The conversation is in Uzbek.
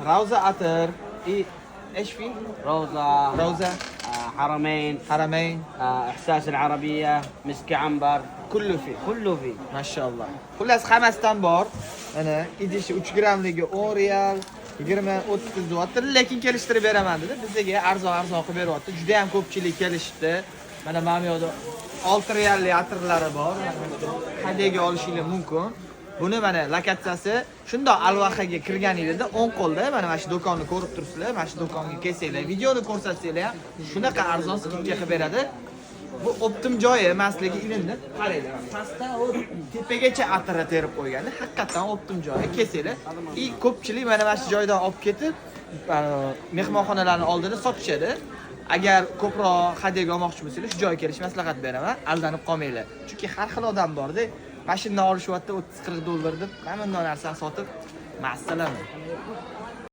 روزة عطر ايش في؟ روزة حرمين حرمين احساس العربيه مسك عنبر كله فيه كله فيه ما شاء الله. Xullas hammasidan bor. Mana idishi 3 grammligi 10 real, 20-30 zotdir, lekin kelishtirib beraman dedi. Bizga arzon qilib beryapti. Juda ham ko'pchilik kelishdi. Mana mana bu yerda 6 realli atirlari bor. Hadyaga olishingiz mumkin. Buni mana lokatsiyasi shundoq Alvahaga kirganingizda o'ng qo'lda mana shu do'konni ko'rib turibsizlar. Mana shu do'konga kelsanglar, videoni ko'rsatsanglar ham shunaqa arzon skidka qilib beradi. Bu optim joyi emasligi ilindi. Qaranglar. Pastdan u tepagacha atirni terib qo'yganda, haqiqatan optim joyi. Kelsanglar, ko'pchilik mana shu joydan olib ketib, mehmonxonalarning oldida sotishadi. Agar ko'proq hadyaga olmoqchi bo'lsangiz, shu joyga kelish maslahat beraman. Aldanib qolmanglar. Chunki har xil odam bor-da. Mashinani olishyapti $30-40 deb, mana bunday narsani sotib, masallan.